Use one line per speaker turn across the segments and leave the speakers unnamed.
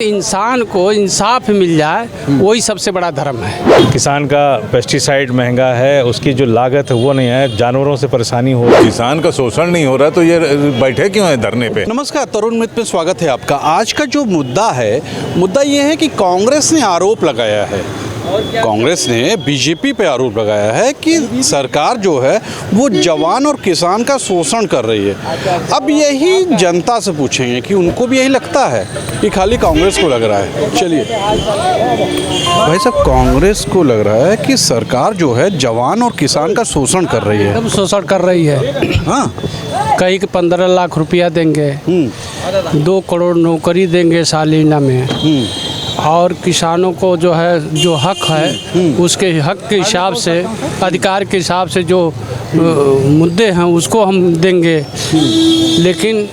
इंसान को इंसाफ मिल जाए वही सबसे बड़ा धर्म है।
किसान का पेस्टिसाइड महंगा है, उसकी जो लागत है वो नहीं है, जानवरों से परेशानी हो,
किसान का शोषण नहीं हो रहा तो ये बैठे क्यों है धरने पे।
नमस्कार, तरुण मित्र में स्वागत है आपका। आज का जो मुद्दा ये है कि कांग्रेस ने आरोप लगाया है, कांग्रेस ने बीजेपी पे आरोप लगाया है कि सरकार जो है वो जवान और किसान का शोषण कर रही है। अब यही जनता से पूछेंगे कि उनको भी यही लगता है कि खाली कांग्रेस को लग रहा है। चलिए भाई साहब, कांग्रेस को लग रहा है कि सरकार जो है जवान और किसान का शोषण कर रही है।
एकदम शोषण कर रही है।
हाँ,
कहीं 15 लाख रुपया देंगे, 2 करोड़ नौकरी देंगे सालाना में, और किसानों को जो है जो हक है उसके हक के हिसाब से, अधिकार के हिसाब से जो मुद्दे हैं उसको हम देंगे। लेकिन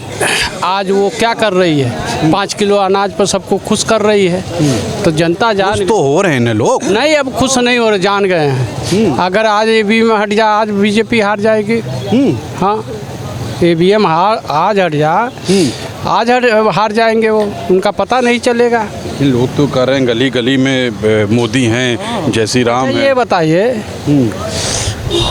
आज वो क्या कर रही है, 5 किलो अनाज पर सबको खुश कर रही है। तो जनता जान
तो हो रहे हैं लोग,
नहीं, अब खुश नहीं हो रहे, जान गए हैं। अगर आज ईवीएम हट जाए, आज बीजेपी हार जाएगी। हाँ, ईवीएम आज हट जाए, आज हार जाएंगे वो, उनका पता नहीं चलेगा।
लोग तो कह रहे हैं गली गली में मोदी हैं, जय श्री राम है।
ये बताइए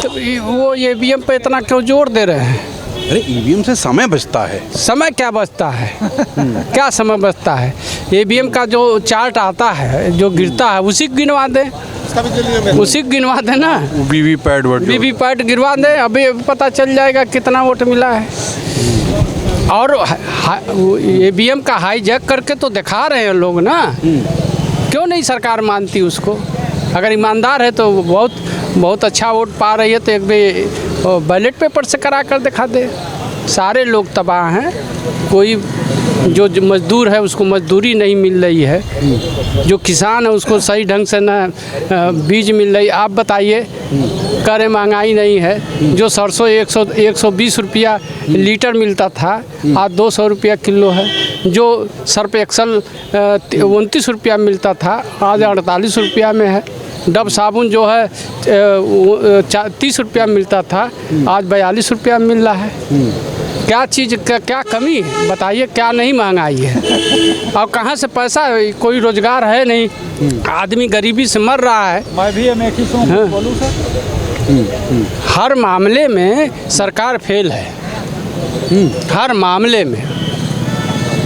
तो वो ईवीएम पे इतना क्यों जोर दे रहे हैं?
अरे ईवीएम से समय बचता है।
समय क्या बचता है? क्या समय बचता है? ईवीएम का जो चार्ट आता है, जो गिरता है, उसी को गिनवा दें, उसी को गिनवा दें ना। वीवीपैट गिरवा दें, अभी पता चल जाएगा कितना वोट मिला है। और ईवीएम का हाईजैक करके तो दिखा रहे हैं लोग ना। क्यों नहीं सरकार मानती उसको? अगर ईमानदार है तो बहुत अच्छा वोट पा रही है तो एक भी बैलेट पेपर से करा कर दिखा दे। सारे लोग तबाह हैं। कोई जो मजदूर है उसको मजदूरी नहीं मिल रही है, जो किसान है उसको सही ढंग से ना बीज मिल रही। आप बताइए, करे महंगाई नहीं है। जो सरसों 120 रुपया लीटर मिलता था, आज 200 रुपया किलो है। जो सर्फ एक्सल 29 रुपया मिलता था, आज 48 रुपया में है। डब साबुन जो है 30 रुपया मिलता था, आज 42 रुपया मिल रहा है। क्या चीज़ का क्या कमी है बताइए? क्या नहीं महंगाई है? और कहाँ से पैसा, कोई रोजगार है नहीं, आदमी गरीबी से मर रहा है।
मैं भी बोलूं सर,
हर मामले में सरकार फेल है, हर मामले में।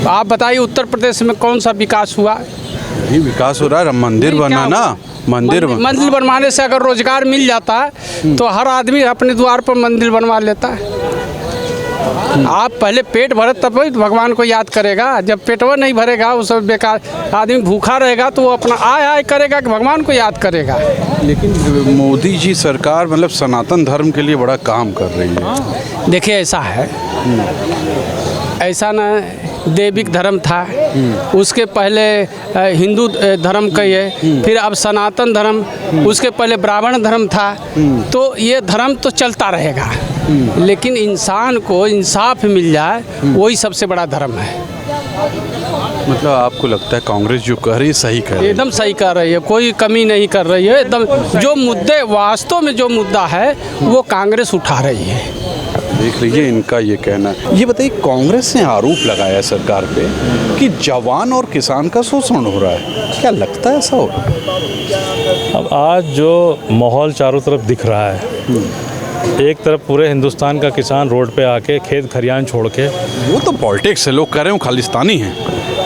आप बताइए उत्तर प्रदेश में कौन सा विकास हुआ?
नहीं विकास हो रहा है, मंदिर बनाना, मंदिर
बनवाने से अगर रोजगार मिल जाता है तो हर आदमी अपने द्वार पर मंदिर बनवा लेता है। आप पहले पेट भरे तब ही भगवान को याद करेगा। जब पेटवा नहीं भरेगा, उस बेकार आदमी भूखा रहेगा तो वो अपना आय करेगा कि भगवान को याद करेगा।
लेकिन मोदी जी सरकार मतलब सनातन धर्म के लिए बड़ा काम कर रही है।
देखिए ऐसा है, ऐसा ना दैविक धर्म था, उसके पहले हिंदू धर्म कहिए, फिर अब सनातन धर्म, उसके पहले ब्राह्मण धर्म था। तो ये धर्म तो चलता रहेगा, लेकिन इंसान को इंसाफ मिल जाए वही सबसे बड़ा धर्म है।
मतलब आपको लगता है कांग्रेस जो कह रही है सही कर रही है?
एकदम सही कर रही है, कोई कमी नहीं कर रही है। एकदम जो मुद्दे, वास्तव में जो मुद्दा है वो कांग्रेस उठा रही है।
देख लीजिए इनका ये कहना है। ये बताइए, कांग्रेस ने आरोप लगाया सरकार पे कि जवान और किसान का शोषण हो रहा है, क्या लगता है ऐसा हो रहा है?
अब आज जो माहौल चारों तरफ दिख रहा है, एक तरफ पूरे हिंदुस्तान का किसान रोड पे आके खेत खरियान छोड़ के,
वो तो पॉलिटिक्स है, लोग कह रहे हो खालिस्तानी हैं।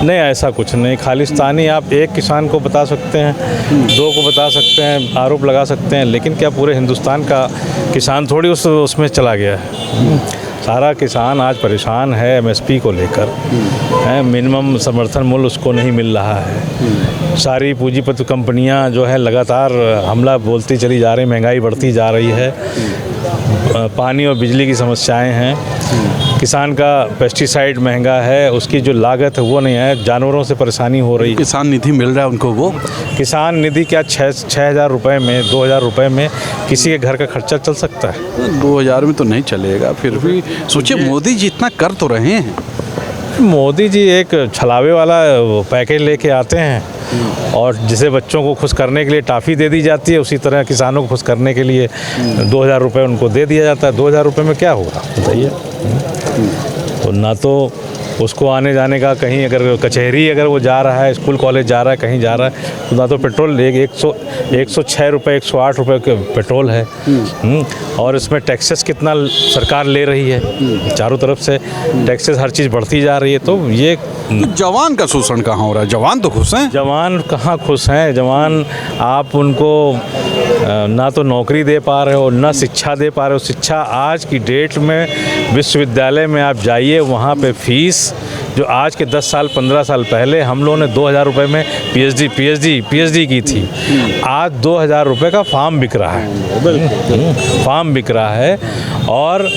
नहीं ऐसा कुछ नहीं। खालिस्तानी आप एक किसान को बता सकते हैं, 2 को बता सकते हैं, आरोप लगा सकते हैं, लेकिन क्या पूरे हिंदुस्तान का किसान थोड़ी उसमें चला गया है? सारा किसान आज परेशान है एमएसपी को लेकर, मिनिमम समर्थन मूल्य उसको नहीं मिल रहा है। सारी पूंजीपति कंपनियां जो है लगातार हमला बोलती चली जा रही, महंगाई बढ़ती जा रही है, पानी और बिजली की समस्याएं हैं, किसान का पेस्टिसाइड महंगा है, उसकी जो लागत है वो नहीं है, जानवरों से परेशानी हो रही है।
किसान निधि मिल रहा है उनको, वो
किसान निधि क्या 6,000 रुपये में, 2,000 रुपये में किसी के घर का खर्चा चल सकता है?
2000 में तो नहीं चलेगा। फिर भी सोचिए, मोदी जी इतना कर तो रहे हैं।
मोदी जी एक छलावे वाला पैकेज लेके आते हैं और जिसे बच्चों को खुश करने के लिए टॉफ़ी दे दी जाती है, उसी तरह किसानों को खुश करने के लिए 2,000 रुपये उनको दे दिया जाता है। 2,000 रुपये में क्या होगा बताइए? तो ना तो उसको आने जाने का, कहीं अगर कचहरी अगर वो जा रहा है, स्कूल कॉलेज जा रहा है, कहीं जा रहा है, तो ना तो पेट्रोल 106 रुपये 108 रुपये के पेट्रोल है। और इसमें टैक्सेस कितना सरकार ले रही है, चारों तरफ से टैक्सेस, हर चीज़ बढ़ती जा रही है। तो ये
तो जवान का शोषण कहाँ हो रहा है? जवान तो खुश हैं।
जवान कहाँ खुश हैं? जवान आप उनको ना तो नौकरी दे पा रहे हो, ना शिक्षा दे पा रहे हो। शिक्षा आज की डेट में विश्वविद्यालय में आप जाइए, वहाँ पे फीस जो आज के 10 साल 15 साल पहले हम लोगों ने 2000 रुपये में पीएचडी की थी, आज 2000 रुपये का फॉर्म बिक रहा है। फॉर्म बिक रहा है और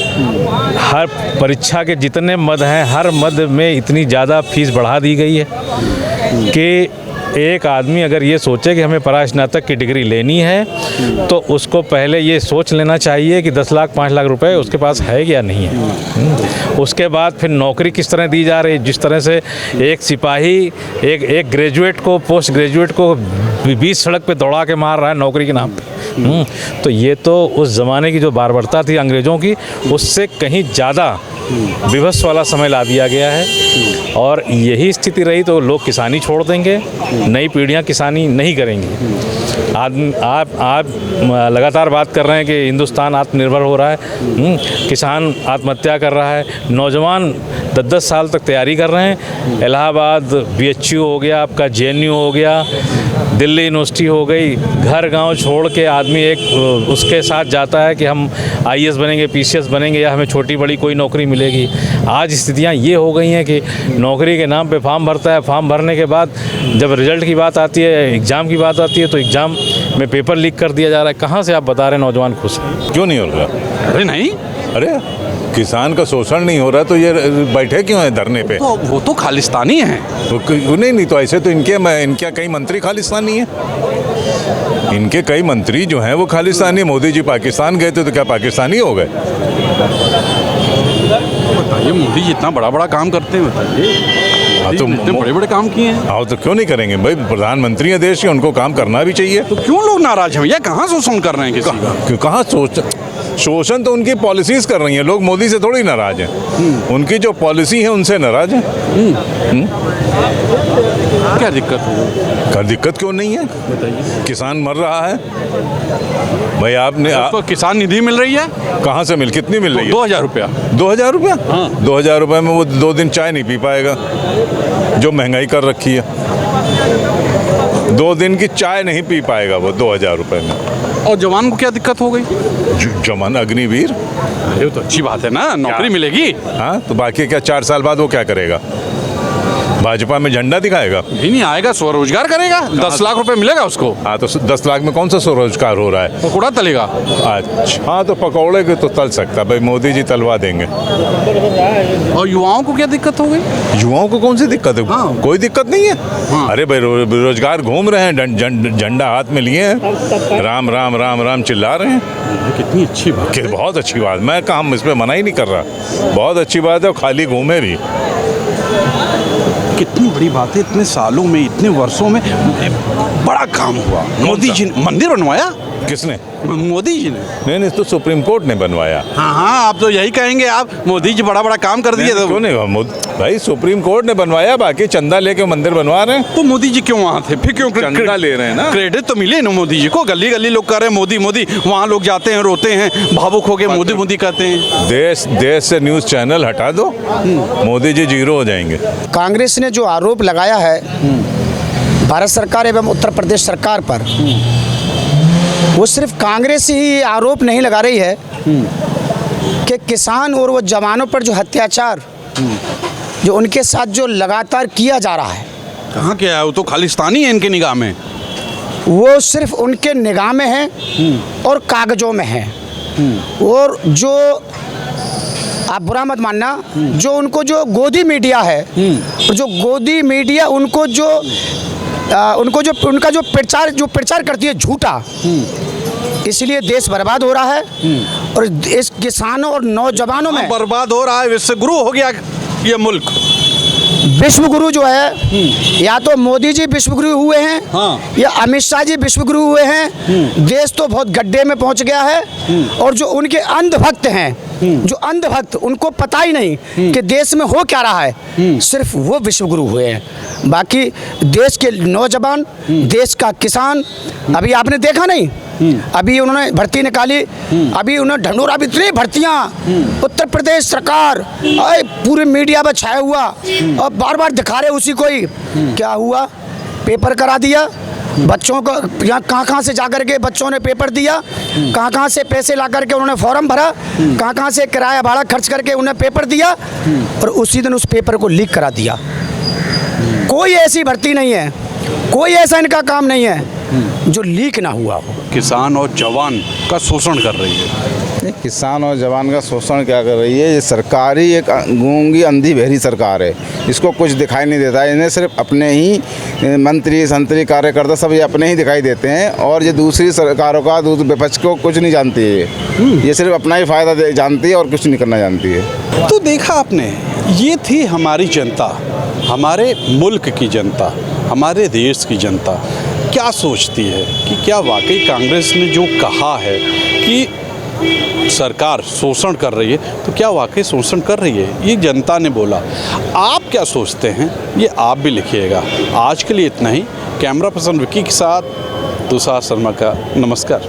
हर परीक्षा के जितने मद हैं, हर मद में इतनी ज़्यादा फीस बढ़ा दी गई है कि एक आदमी अगर ये सोचे कि हमें परास्नातक की डिग्री लेनी है तो उसको पहले ये सोच लेना चाहिए कि 10 लाख 5 लाख रुपए उसके पास है या नहीं है। उसके बाद फिर नौकरी किस तरह दी जा रही है, जिस तरह से एक सिपाही एक ग्रेजुएट को, पोस्ट ग्रेजुएट को 20 सड़क पे दौड़ा के मार रहा है नौकरी के नाम पे। तो ये तो उस ज़माने की जो बार्बरता थी अंग्रेज़ों की, उससे कहीं ज़्यादा विभत्स वाला समय ला दिया गया है। और यही स्थिति रही तो लोग किसानी छोड़ देंगे, नई पीढ़ियां किसानी नहीं करेंगी। आप लगातार बात कर रहे हैं कि हिंदुस्तान आत्मनिर्भर हो रहा है, किसान आत्महत्या कर रहा है, नौजवान 10-10 साल तक तैयारी कर रहे हैं। इलाहाबाद BHU हो गया, आपका JNU हो गया, दिल्ली यूनिवर्सिटी हो गई, घर गांव छोड़ के आदमी एक उसके साथ जाता है कि हम IAS बनेंगे, PCS बनेंगे या हमें छोटी बड़ी कोई नौकरी मिलेगी। आज स्थितियां ये हो गई हैं कि नौकरी के नाम पे फॉर्म भरता है, फॉर्म भरने के बाद जब रिजल्ट की बात आती है, एग्ज़ाम की बात आती है, तो एग्ज़ाम में पेपर लीक कर दिया जा रहा है। कहाँ से आप बता रहे हैं नौजवान खुश हैं?
क्यों नहीं हो रहा?
अरे नहीं,
अरे किसान का शोषण नहीं हो रहा तो ये बैठे क्यों हैं धरने पे?
तो वो तो खालिस्तानी हैं।
नहीं तो ऐसे तो इनके कई मंत्री खालिस्तानी हैं। इनके कई मंत्री जो हैं वो खालिस्तानी। मोदी जी पाकिस्तान गए थे तो क्या पाकिस्तानी हो गए?
बताइए, मोदी जी इतना बड़ा बड़ा काम करते हैं, बताइए।
तो
इतने बड़े बड़े काम किए हैं।
हाँ तो क्यों नहीं करेंगे भाई? प्रधानमंत्री हैं देश के, उनको काम करना भी चाहिए।
तो क्यों लोग नाराज हैं भैया? कहाँ शोषण कर रहे हैं किसी का?
कहाँ शोषण तो उनकी पॉलिसीज कर रही हैं। लोग मोदी से थोड़ी नाराज हैं, उनकी जो पॉलिसी है उनसे नाराज हैं।
क्या दिक्कत है?
क्या दिक्कत क्यों नहीं है?
बताइए।
किसान मर रहा है भाई। आपने
तो किसान निधि मिल रही है?
कहाँ से कितनी मिल रही है?
2000 रुपया।
2000 रुपया?
हाँ।
2000 रुपये में वो 2 दिन चाय नहीं पी पाएगा, जो महंगाई कर रखी है। 2 दिन की चाय नहीं पी पाएगा वो 2000 रुपये में।
और जवान को क्या दिक्कत हो गई?
जवान अग्निवीर।
ये तो अच्छी बात है ना, नौकरी मिलेगी।
हाँ तो बाकी क्या 4 साल बाद वो क्या करेगा? भाजपा में झंडा दिखाएगा?
नहीं आएगा, स्वरोजगार करेगा। 10 लाख रुपए मिलेगा उसको।
हाँ तो 10 लाख में कौन सा स्वरोजगार हो रहा है?
पकौड़ा तलेगा।
अच्छा हाँ तो पकौड़े के तो तल सकता भाई, मोदी जी तलवा देंगे।
और युवाओं को क्या दिक्कत हो गई?
युवाओं को कौन सी दिक्कत है?
हाँ।
कोई दिक्कत नहीं है।
हाँ।
अरे भाई बेरोजगार घूम रहे हैं, झंडा हाथ में लिए हैं, राम राम राम राम चिल्ला रहे हैं।
कितनी अच्छी बात
कि बहुत अच्छी बात, मैं काम इस पर मना ही नहीं कर रहा, बहुत अच्छी बात है। और खाली घूमे भी।
कितनी बड़ी बात है, इतने सालों में, इतने वर्षों में बड़ा काम हुआ। मोदी जी ने मंदिर बनवाया।
किसने?
मोदी जी ने।
नहीं तो सुप्रीम कोर्ट ने बनवाया।
हाँ आप तो यही कहेंगे, आप मोदी जी बड़ा बड़ा काम कर दिए। तो
क्यों नहीं भाई, सुप्रीम कोर्ट ने बनवाया, बाकी चंदा लेके मंदिर बनवा रहे हैं।
तो मोदी जी क्यों वहाँ थे? फिर क्यों
चंदा ले रहे हैं ना?
क्रेडिट तो मिले ना मोदी जी को। गली गली लोग कह रहे हैं मोदी मोदी, वहाँ लोग जाते हैं, रोते हैं, भावुक हो के मोदी मोदी कहते हैं।
देश से न्यूज़ चैनल हटा दो, मोदी जी 0 हो जाएंगे।
कांग्रेस ने जो आरोप लगाया है भारत सरकार एवं उत्तर प्रदेश सरकार पर, वो सिर्फ कांग्रेस ही आरोप नहीं लगा रही है कि किसान और वो जवानों पर जो अत्याचार जो उनके साथ जो लगातार किया जा रहा है।
कहाँ क्या है? वो तो खालिस्तानी है इनके निगाह में।
वो सिर्फ उनके निगाह में है और कागजों में है। और जो आप बुरा मत मानना, जो उनको जो गोदी मीडिया है, और जो गोदी मीडिया उनको जो उनका जो प्रचार करती है झूठा, इसलिए देश बर्बाद हो रहा है। और इस किसानों और नौजवानों में
बर्बाद हो रहा है, इससे गुरु हो गया ये मुल्क।
विश्वगुरु जो है या तो मोदी जी विश्वगुरु हुए हैं,
हाँ।
या अमित शाह जी विश्वगुरु हुए हैं। देश तो बहुत गड्ढे में पहुंच गया है। और जो उनके अंधभक्त हैं, जो अंधभक्त, उनको पता ही नहीं कि देश में हो क्या रहा है, सिर्फ वो विश्वगुरु हुए हैं। बाकी देश के नौजवान, देश का किसान, अभी आपने देखा नहीं, अभी उन्होंने भर्ती निकाली, अभी उन्होंने ढंढोरा भी, इतनी भर्तियाँ उत्तर प्रदेश सरकार पूरे मीडिया में छाया हुआ और बार बार दिखा रहे उसी को ही। क्या हुआ? पेपर करा दिया बच्चों को, यहाँ कहाँ से जा कर के बच्चों ने पेपर दिया, कहाँ से पैसे ला करके उन्होंने फॉर्म भरा, कहाँ से किराया भाड़ा खर्च करके उन्हें पेपर दिया और उसी दिन उस पेपर को लीक करा दिया। कोई ऐसी भर्ती नहीं है, कोई ऐसा इनका काम नहीं है जो लीक ना हुआ हो।
किसान और जवान का शोषण कर रही है।
नहीं, किसान और जवान का शोषण क्या कर रही है? ये सरकार ही एक गूंगी अंधी बहरी सरकार है। इसको कुछ दिखाई नहीं देता है। इन्हें सिर्फ अपने ही मंत्री संतरी कार्यकर्ता सब ये अपने ही दिखाई देते हैं और ये दूसरी सरकारों का विपक्ष को कुछ नहीं जानती है। ये सिर्फ अपना ही फायदा जानती है और कुछ नहीं करना जानती है।
तो देखा आपने, ये थी हमारी जनता, हमारे मुल्क की जनता, हमारे देश की जनता क्या सोचती है कि क्या वाकई कांग्रेस ने जो कहा है कि सरकार शोषण कर रही है, तो क्या वाकई शोषण कर रही है? ये जनता ने बोला। आप क्या सोचते हैं, ये आप भी लिखिएगा। आज के लिए इतना ही। कैमरा पर्सन विक्की के साथ तुषार शर्मा का नमस्कार।